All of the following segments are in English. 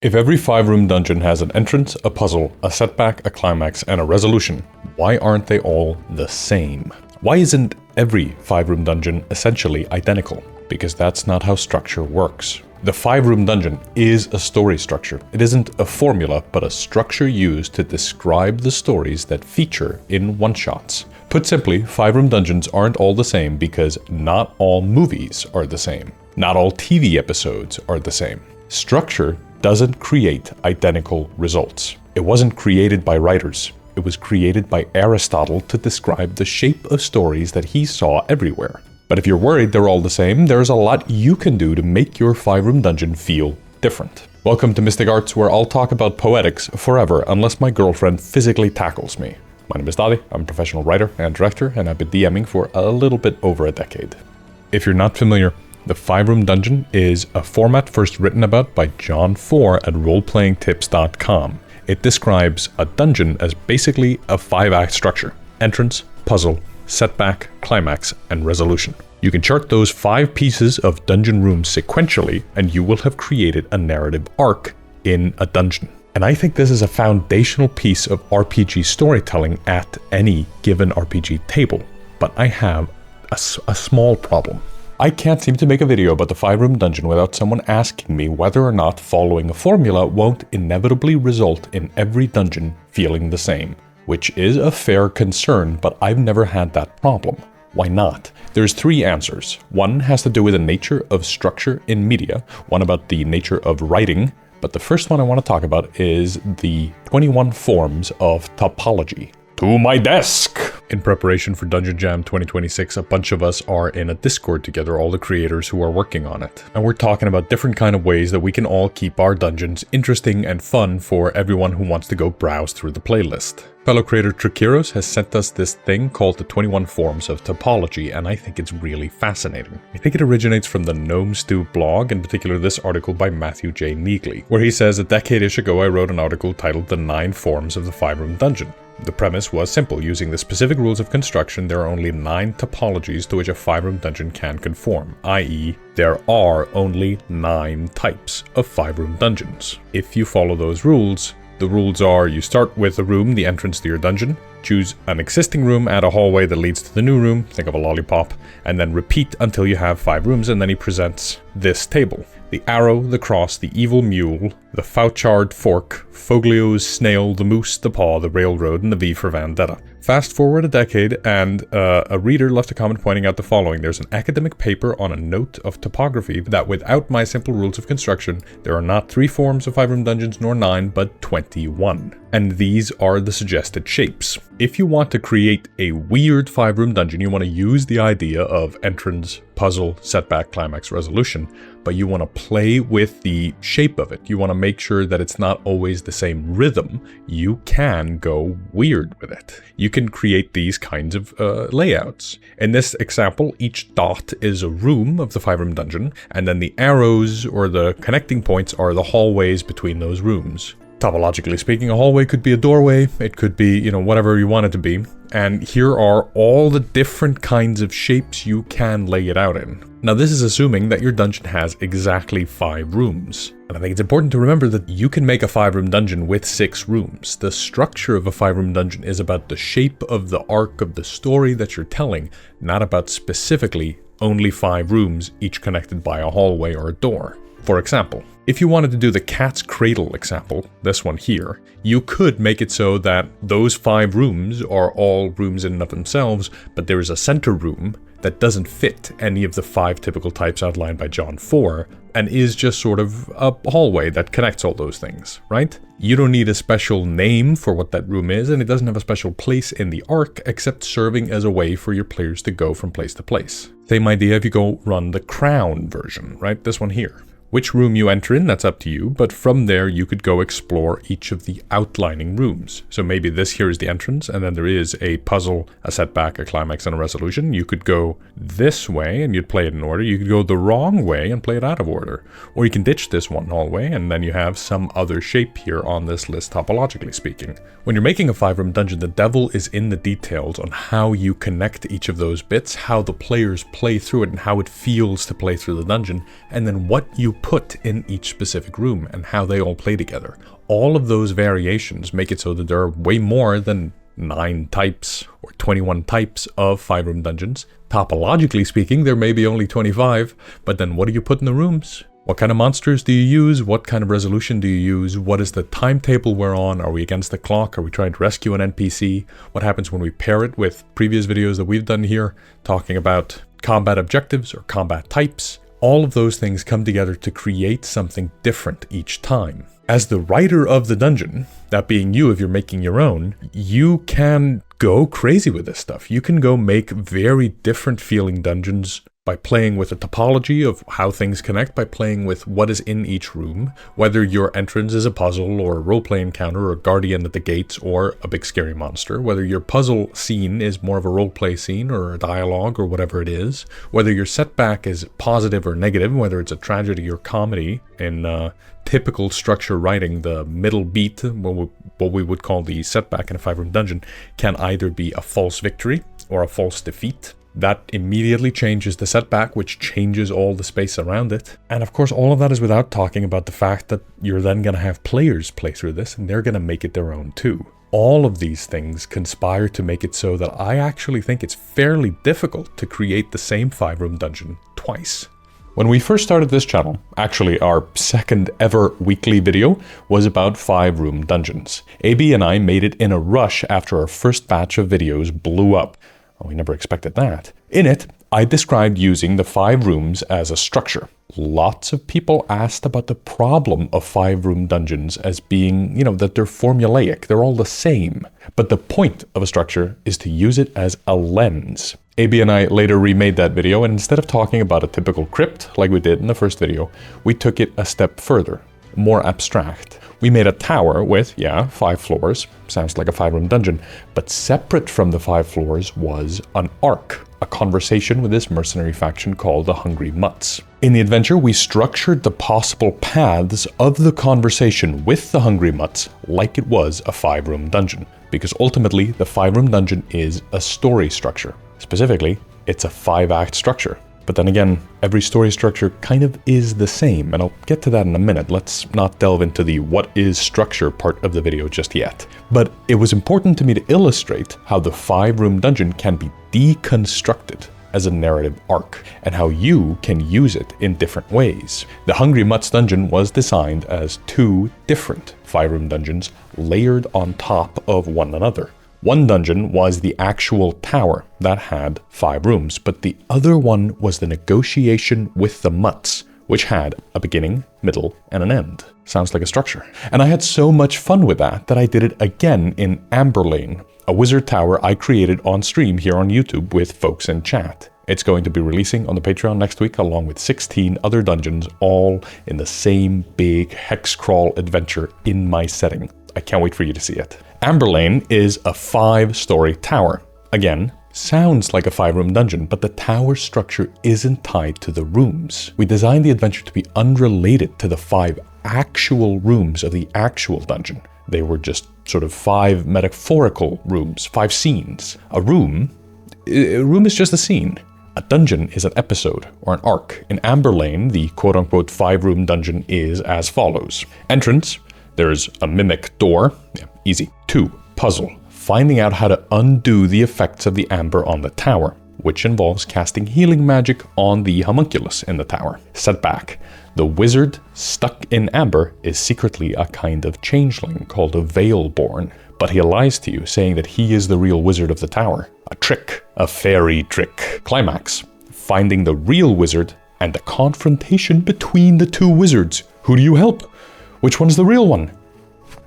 If every 5-room dungeon has an entrance, a puzzle, a setback, a climax, and a resolution, why aren't they all the same? Why isn't every 5-room dungeon essentially identical? Because that's not how structure works. The 5-room dungeon is a story structure. It isn't a formula, but a structure used to describe the stories that feature in one-shots. Put simply, 5-room dungeons aren't all the same because not all movies are the same. Not all TV episodes are the same. Structure doesn't create identical results. It wasn't created by writers. It was created by Aristotle to describe the shape of stories that he saw everywhere. But if you're worried they're all the same, there's a lot you can do to make your 5-room dungeon feel different. Welcome to Mystic Arts, where I'll talk about poetics forever unless my girlfriend physically tackles me. My name is Daði, I'm a professional writer and director, and I've been DMing for a little bit over a decade. If you're not familiar, the 5-room dungeon is a format first written about by John 4 at roleplayingtips.com. It describes a dungeon as basically a 5-act structure: entrance, puzzle, setback, climax, and resolution. You can chart those 5 pieces of dungeon rooms sequentially, and you will have created a narrative arc in a dungeon. And I think this is a foundational piece of RPG storytelling at any given RPG table. But I have a small problem. I can't seem to make a video about the 5-room dungeon without someone asking me whether or not following a formula won't inevitably result in every dungeon feeling the same. Which is a fair concern, but I've never had that problem. Why not? There's 3 answers. One has to do with the nature of structure in media, one about the nature of writing, but the first one I want to talk about is the 21 forms of topology. To my desk! In preparation for Dungeon Jam 2026, a bunch of us are in a Discord together, all the creators who are working on it. And we're talking about different kind of ways that we can all keep our dungeons interesting and fun for everyone who wants to go browse through the playlist. Fellow creator Trekiros has sent us this thing called the 21 Forms of Topology, and I think it's really fascinating. I think it originates from the Gnome Stew blog, in particular this article by Matthew J. Neagley, where he says, a decade-ish ago I wrote an article titled The 9 Forms of the 5-Room Dungeon. The premise was simple. Using the specific rules of construction, there are only 9 topologies to which a 5-room dungeon can conform, i.e., there are only 9 types of 5-room dungeons. If you follow those rules, the rules are you start with a room, the entrance to your dungeon, choose an existing room, add a hallway that leads to the new room, think of a lollipop, and then repeat until you have 5 rooms, and then he presents this table. The arrow, the cross, the evil mule, the fauchard fork, Foglio's snail, the moose, the paw, the railroad, and the V for vendetta. Fast forward a decade, and a reader left a comment pointing out the following. There's an academic paper on a note of topography that without my simple rules of construction, there are not 3 forms of 5-room dungeons nor 9, but 21. And these are the suggested shapes. If you want to create a weird 5-room dungeon, you want to use the idea of entrance, puzzle, setback, climax, resolution, but you want to play with the shape of it. You want to make sure that it's not always the same rhythm. You can go weird with it. You can create these kinds of layouts. In this example, each dot is a room of the 5-room dungeon, and then the arrows or the connecting points are the hallways between those rooms. Topologically speaking, a hallway could be a doorway, it could be, whatever you want it to be. And here are all the different kinds of shapes you can lay it out in. Now this is assuming that your dungeon has exactly 5 rooms. And I think it's important to remember that you can make a 5-room dungeon with 6 rooms. The structure of a 5-room dungeon is about the shape of the arc of the story that you're telling, not about specifically only 5 rooms, each connected by a hallway or a door. For example, if you wanted to do the cat's cradle example, this one here, you could make it so that those 5 rooms are all rooms in and of themselves, but there is a center room that doesn't fit any of the 5 typical types outlined by John 4, and is just sort of a hallway that connects all those things, right? You don't need a special name for what that room is, and it doesn't have a special place in the arc, except serving as a way for your players to go from place to place. Same idea if you go run the crown version, right? This one here. Which room you enter in, that's up to you, but from there you could go explore each of the outlining rooms. So maybe this here is the entrance, and then there is a puzzle, a setback, a climax, and a resolution. You could go this way and you'd play it in order. You could go the wrong way and play it out of order. Or you can ditch this one hallway, and then you have some other shape here on this list topologically speaking. When you're making a 5-room dungeon, the devil is in the details on how you connect each of those bits, how the players play through it, and how it feels to play through the dungeon, and then what you put in each specific room and how they all play together. All of those variations make it so that there are way more than 9 types or 21 types of 5-room dungeons. Topologically speaking, there may be only 25, but then what do you put in the rooms? What kind of monsters do you use? What kind of resolution do you use? What is the timetable we're on? Are we against the clock? Are we trying to rescue an NPC? What happens when we pair it with previous videos that we've done here, talking about combat objectives or combat types? All of those things come together to create something different each time. As the writer of the dungeon, that being you if you're making your own, you can go crazy with this stuff. You can go make very different feeling dungeons by playing with the topology of how things connect, by playing with what is in each room, whether your entrance is a puzzle or a roleplay encounter or a guardian at the gates or a big scary monster, whether your puzzle scene is more of a roleplay scene or a dialogue or whatever it is, whether your setback is positive or negative, whether it's a tragedy or comedy. In typical structure writing, the middle beat, what we would call the setback in a 5-room dungeon, can either be a false victory or a false defeat. That immediately changes the setback, which changes all the space around it. And of course, all of that is without talking about the fact that you're then going to have players play through this, and they're going to make it their own too. All of these things conspire to make it so that I actually think it's fairly difficult to create the same 5-room dungeon twice. When we first started this channel, actually our second ever weekly video was about 5-room dungeons. AB and I made it in a rush after our first batch of videos blew up. Well, we never expected that. In it, I described using the 5 rooms as a structure. Lots of people asked about the problem of 5-room dungeons as being, that they're formulaic, they're all the same. But the point of a structure is to use it as a lens. AB and I later remade that video, and instead of talking about a typical crypt like we did in the first video, we took it a step further, more abstract. We made a tower with, 5 floors, sounds like a 5-room dungeon, but separate from the 5 floors was an arc, a conversation with this mercenary faction called the Hungry Mutts. In the adventure, we structured the possible paths of the conversation with the Hungry Mutts like it was a 5-room dungeon, because ultimately the 5-room dungeon is a story structure. Specifically, it's a 5-act structure. But then again, every story structure kind of is the same, and I'll get to that in a minute. Let's not delve into the what is structure part of the video just yet. But it was important to me to illustrate how the 5-room dungeon can be deconstructed as a narrative arc, and how you can use it in different ways. The Hungry Mutts dungeon was designed as 2 different 5-room dungeons layered on top of one another. One dungeon was the actual tower that had 5 rooms, but the other one was the negotiation with the Mutts, which had a beginning, middle, and an end. Sounds like a structure. And I had so much fun with that I did it again in Amberlain, a wizard tower I created on stream here on YouTube with folks in chat. It's going to be releasing on the Patreon next week, along with 16 other dungeons, all in the same big hex crawl adventure in my setting. I can't wait for you to see it. Amberlain is a 5-story tower. Again, sounds like a 5-room dungeon, but the tower structure isn't tied to the rooms. We designed the adventure to be unrelated to the 5 actual rooms of the actual dungeon. They were just sort of 5 metaphorical rooms, 5 scenes. A room is just a scene. A dungeon is an episode or an arc. In Amberlain, the quote-unquote 5-room dungeon is as follows. Entrance. There's a mimic door. Easy. 2. Puzzle. Finding out how to undo the effects of the amber on the tower, which involves casting healing magic on the homunculus in the tower. Setback. The wizard stuck in amber is secretly a kind of changeling called a Veilborn, but he lies to you, saying that he is the real wizard of the tower. A trick. A fairy trick. Climax. Finding the real wizard and the confrontation between the 2 wizards. Who do you help? Which one's the real one?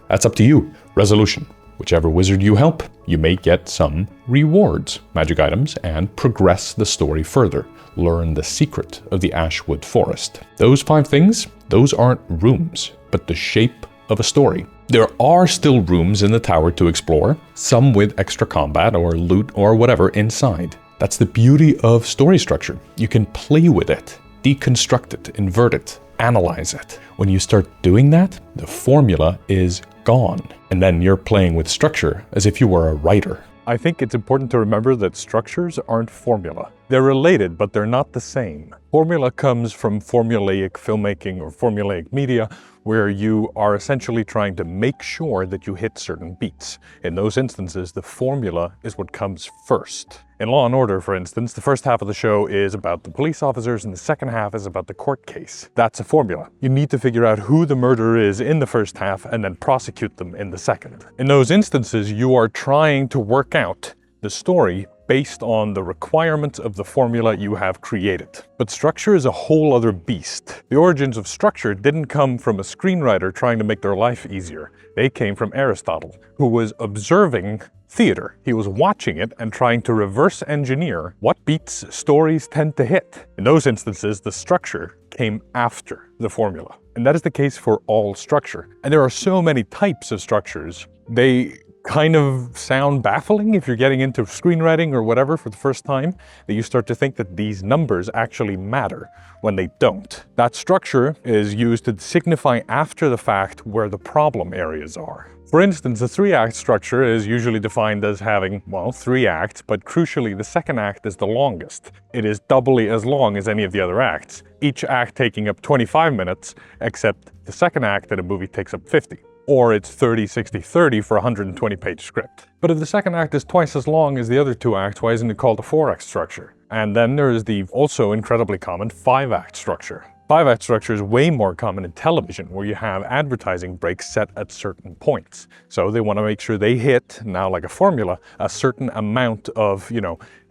That's up to you. Resolution. Whichever wizard you help, you may get some rewards, magic items, and progress the story further. Learn the secret of the Ashwood Forest. Those 5 things, those aren't rooms, but the shape of a story. There are still rooms in the tower to explore, some with extra combat or loot or whatever inside. That's the beauty of story structure. You can play with it, deconstruct it, invert it, analyze it. When you start doing that, the formula is gone. And then you're playing with structure as if you were a writer. I think it's important to remember that structures aren't formula. They're related, but they're not the same. Formula comes from formulaic filmmaking or formulaic media, where you are essentially trying to make sure that you hit certain beats. In those instances, the formula is what comes first. In Law & Order, for instance, the first half of the show is about the police officers and the second half is about the court case. That's a formula. You need to figure out who the murderer is in the first half and then prosecute them in the second. In those instances, you are trying to work out the story based on the requirements of the formula you have created. But structure is a whole other beast. The origins of structure didn't come from a screenwriter trying to make their life easier. They came from Aristotle, who was observing theater. He was watching it and trying to reverse engineer what beats stories tend to hit. In those instances, the structure came after the formula. And that is the case for all structure. And there are so many types of structures. They kind of sound baffling if you're getting into screenwriting or whatever for the first time, that you start to think that these numbers actually matter when they don't. That structure is used to signify after the fact where the problem areas are. For instance, a 3-act structure is usually defined as having, well, 3 acts, but crucially the second act is the longest. It is doubly as long as any of the other acts, each act taking up 25 minutes, except the second act in a movie takes up 50. Or it's 30, 60, 30 for a 120-page script. But if the second act is twice as long as the other 2 acts, why isn't it called a 4-act structure? And then there is the also incredibly common 5-act structure. 5-act structure is way more common in television, where you have advertising breaks set at certain points. So they want to make sure they hit, now like a formula, a certain amount of,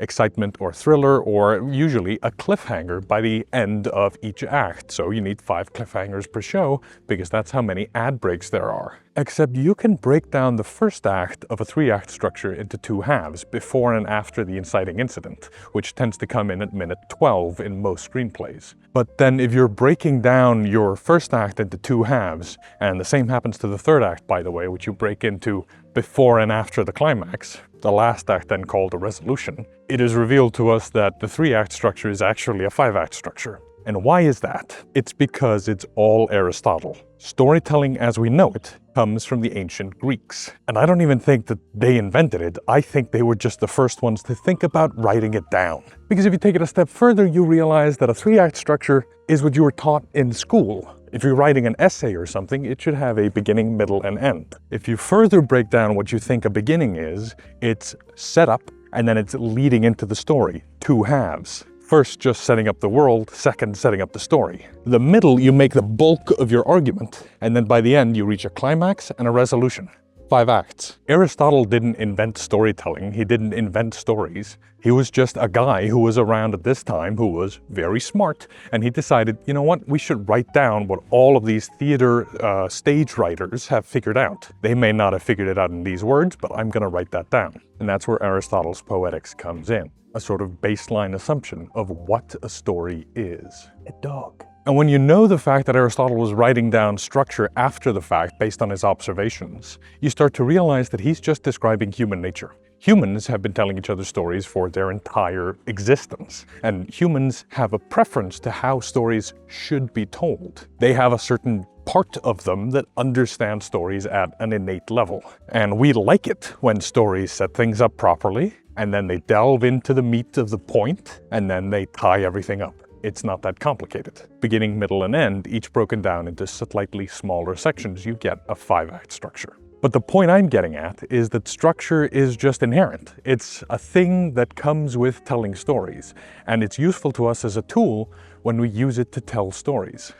excitement or thriller, or usually a cliffhanger by the end of each act. So you need 5 cliffhangers per show, because that's how many ad breaks there are. Except you can break down the first act of a 3-act structure into 2 halves, before and after the inciting incident, which tends to come in at minute 12 in most screenplays. But then if you're breaking down your first act into 2 halves, and the same happens to the third act, by the way, which you break into before and after the climax, the last act then called a resolution, it is revealed to us that the 3-act structure is actually a 5-act structure. And why is that? It's because it's all Aristotle. Storytelling as we know it comes from the ancient Greeks. And I don't even think that they invented it. I think they were just the first ones to think about writing it down. Because if you take it a step further, you realize that a 3-act structure is what you were taught in school. If you're writing an essay or something, it should have a beginning, middle, and end. If you further break down what you think a beginning is, it's setup, and then it's leading into the story, 2 halves. First, just setting up the world, second, setting up the story. The middle, you make the bulk of your argument, and then by the end, you reach a climax and a resolution. 5 acts. Aristotle didn't invent storytelling, he didn't invent stories. He was just a guy who was around at this time who was very smart, and he decided, you know what, we should write down what all of these theater stage writers have figured out. They may not have figured it out in these words, but I'm gonna write that down. And that's where Aristotle's poetics comes in. A sort of baseline assumption of what a story is. A dog. And when you know the fact that Aristotle was writing down structure after the fact based on his observations, you start to realize that he's just describing human nature. Humans have been telling each other stories for their entire existence, and humans have a preference to how stories should be told. They have a certain part of them that understands stories at an innate level. And we like it when stories set things up properly, and then they delve into the meat of the point, and then they tie everything up. It's not that complicated. Beginning, middle, and end, each broken down into slightly smaller sections, you get a 5-act structure. But the point I'm getting at is that structure is just inherent. It's a thing that comes with telling stories, and it's useful to us as a tool when we use it to tell stories.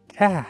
Cat.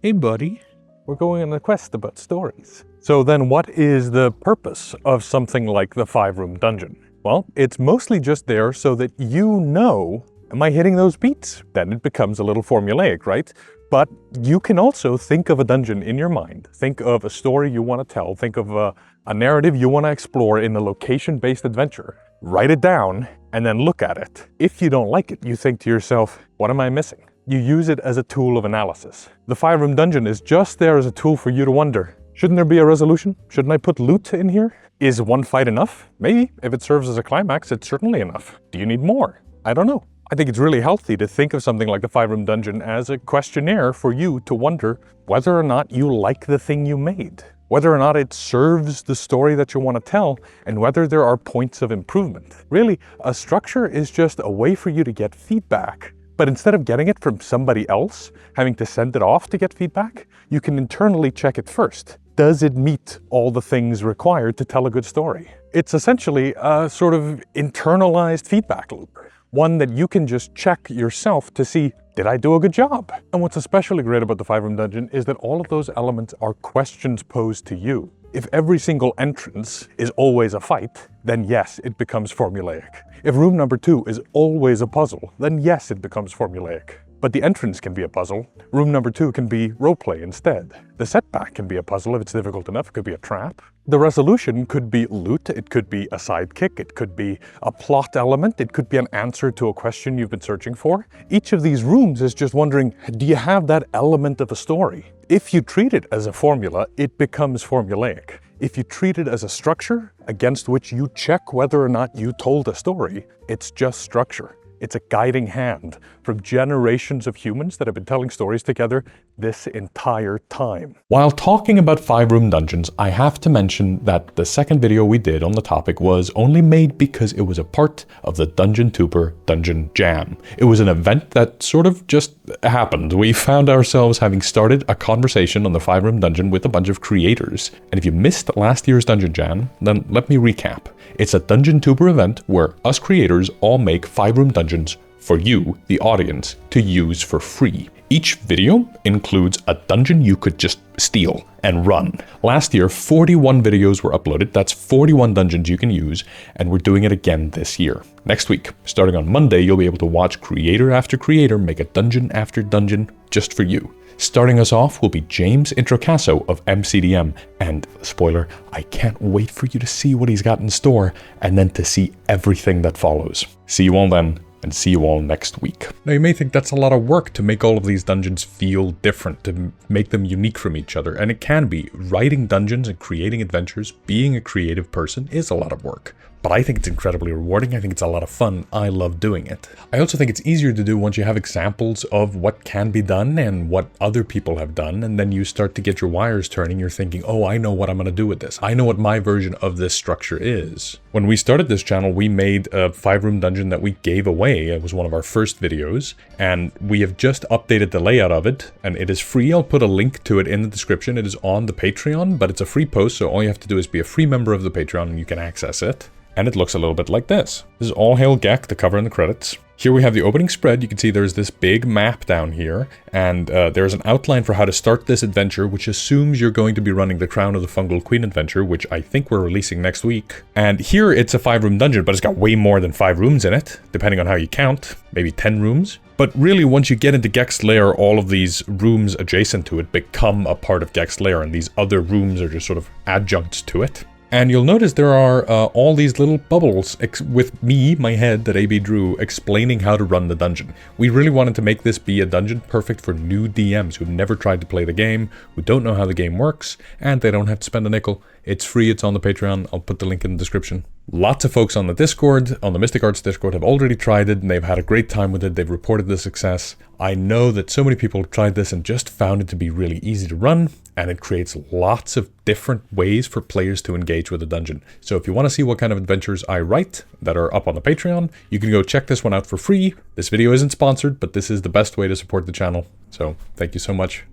Hey buddy. We're going on a quest about stories. So then what is the purpose of something like the 5-room dungeon? Well, it's mostly just there so that you know, am I hitting those beats? Then it becomes a little formulaic, right? But you can also think of a dungeon in your mind. Think of a story you want to tell. Think of a narrative you want to explore in a location-based adventure. Write it down and then look at it. If you don't like it, you think to yourself, what am I missing? You use it as a tool of analysis. The 5-room dungeon is just there as a tool for you to wonder, shouldn't there be a resolution? Shouldn't I put loot in here? Is one fight enough? Maybe. If it serves as a climax, it's certainly enough. Do you need more? I don't know. I think it's really healthy to think of something like the 5-room dungeon as a questionnaire for you to wonder whether or not you like the thing you made. whether or not it serves the story that you want to tell, and whether there are points of improvement. Really, a structure is just a way for you to get feedback. But instead of getting it from somebody else, having to send it off to get feedback, you can internally check it first. Does it meet all the things required to tell a good story? It's essentially a sort of internalized feedback loop. One that you can just check yourself to see, did I do a good job? And what's especially great about the 5-room dungeon is that all of those elements are questions posed to you. If every single entrance is always a fight, then yes, it becomes formulaic. If room number 2 is always a puzzle, then yes, it becomes formulaic. But the entrance can be a puzzle. Room number 2 can be roleplay instead. The setback can be a puzzle if it's difficult enough. It could be a trap. The resolution could be loot. It could be a sidekick. It could be a plot element. It could be an answer to a question you've been searching for. Each of these rooms is just wondering, do you have that element of a story? If you treat it as a formula, it becomes formulaic. If you treat it as a structure against which you check whether or not you told a story, it's just structure. It's a guiding hand from generations of humans that have been telling stories together this entire time. While talking about 5-room dungeons, I have to mention that the second video we did on the topic was only made because it was a part of the Dungeon Tuber Dungeon Jam. It was an event that sort of just happened. We found ourselves having started a conversation on the 5-room dungeon with a bunch of creators. And if you missed last year's Dungeon Jam, then let me recap. It's a Dungeon Tuber event where us creators all make 5-room dungeons for you, the audience, to use for free. Each video includes a dungeon you could just steal and run. Last year, 41 videos were uploaded. That's 41 dungeons you can use, and we're doing it again this year. Next week, starting on Monday, you'll be able to watch creator after creator make a dungeon after dungeon just for you. Starting us off will be James Introcaso of MCDM, and spoiler, I can't wait for you to see what he's got in store, and then to see everything that follows. See you all then, and see you all next week. Now you may think that's a lot of work to make all of these dungeons feel different, to make them unique from each other, and it can be. Writing dungeons and creating adventures, being a creative person, is a lot of work. But I think it's incredibly rewarding. I think it's a lot of fun. I love doing it. I also think it's easier to do once you have examples of what can be done and what other people have done, and then you start to get your wires turning. You're thinking, oh, I know what I'm going to do with this. I know what my version of this structure is. When we started this channel, we made a 5-room dungeon that we gave away. It was one of our first videos, and we have just updated the layout of it, and it is free. I'll put a link to it in the description. It is on the Patreon, but it's a free post, so all you have to do is be a free member of the Patreon and you can access it. And it looks a little bit like this. This is all Hail Gek, the cover and the credits. Here we have the opening spread. You can see there's this big map down here, and there's an outline for how to start this adventure, which assumes you're going to be running the Crown of the Fungal Queen adventure, which I think we're releasing next week. And here it's a 5-room dungeon, but it's got way more than 5 rooms in it, depending on how you count, maybe 10 rooms. But really, once you get into Gek's lair, all of these rooms adjacent to it become a part of Gek's lair, and these other rooms are just sort of adjuncts to it. And you'll notice there are all these little bubbles with me, my head that AB drew, explaining how to run the dungeon. We really wanted to make this be a dungeon perfect for new DMs who've never tried to play the game, who don't know how the game works, and they don't have to spend a nickel. It's free, it's on the Patreon, I'll put the link in the description. Lots of folks on the Discord, on the Mystic Arts Discord, have already tried it and they've had a great time with it. They've reported the success. I know that so many people have tried this and just found it to be really easy to run, and it creates lots of different ways for players to engage with the dungeon. So if you want to see what kind of adventures I write that are up on the Patreon, you can go check this one out for free. This video isn't sponsored, but this is the best way to support the channel. So thank you so much.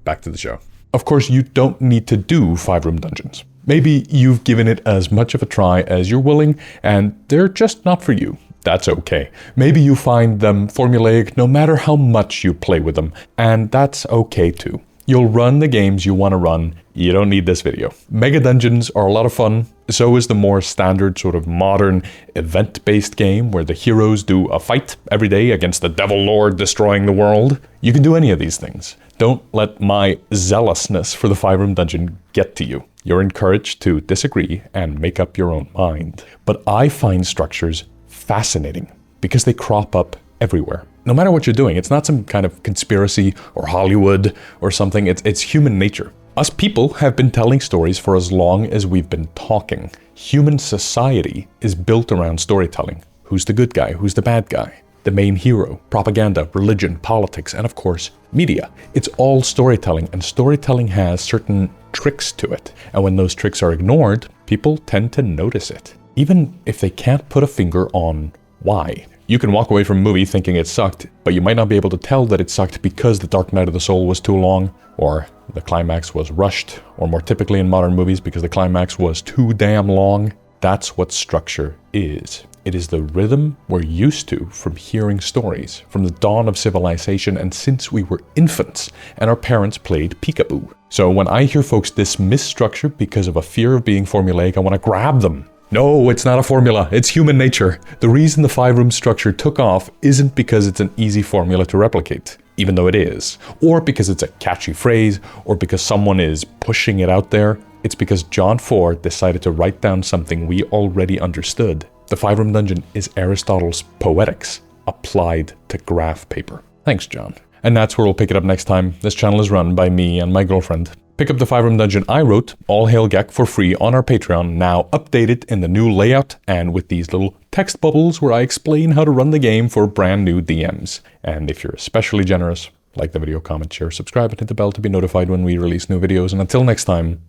Back to the show. Of course, you don't need to do 5-room dungeons. Maybe you've given it as much of a try as you're willing, and they're just not for you. That's okay. Maybe you find them formulaic no matter how much you play with them, and that's okay too. You'll run the games you want to run. You don't need this video. Mega dungeons are a lot of fun. So is the more standard sort of modern event-based game where the heroes do a fight every day against the Devil Lord destroying the world. You can do any of these things. Don't let my zealousness for the 5-room dungeon get to you. You're encouraged to disagree and make up your own mind. But I find structures fascinating because they crop up everywhere. No matter what you're doing, it's not some kind of conspiracy or Hollywood or something. It's human nature. Us people have been telling stories for as long as we've been talking. Human society is built around storytelling. Who's the good guy? Who's the bad guy? the main hero, propaganda, religion, politics, and of course, media. It's all storytelling, and storytelling has certain tricks to it. And when those tricks are ignored, people tend to notice it, even if they can't put a finger on why. You can walk away from a movie thinking it sucked, but you might not be able to tell that it sucked because The Dark Night of the Soul was too long, or the climax was rushed, or more typically in modern movies because the climax was too damn long. That's what structure is. It is the rhythm we're used to from hearing stories, from the dawn of civilization and since we were infants and our parents played peekaboo. So when I hear folks dismiss structure because of a fear of being formulaic, I want to grab them. No, it's not a formula, it's human nature. The reason the 5-room structure took off isn't because it's an easy formula to replicate, even though it is, or because it's a catchy phrase, or because someone is pushing it out there. It's because John Ford decided to write down something we already understood. The 5-room dungeon is Aristotle's poetics applied to graph paper. Thanks, John. And that's where we'll pick it up next time. This channel is run by me and my girlfriend. Pick up the 5-room dungeon I wrote, All Hail Gek, for free on our Patreon, now updated in the new layout and with these little text bubbles where I explain how to run the game for brand new DMs. And if you're especially generous, like the video, comment, share, subscribe, and hit the bell to be notified when we release new videos. And until next time,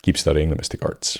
keep studying the mystic arts.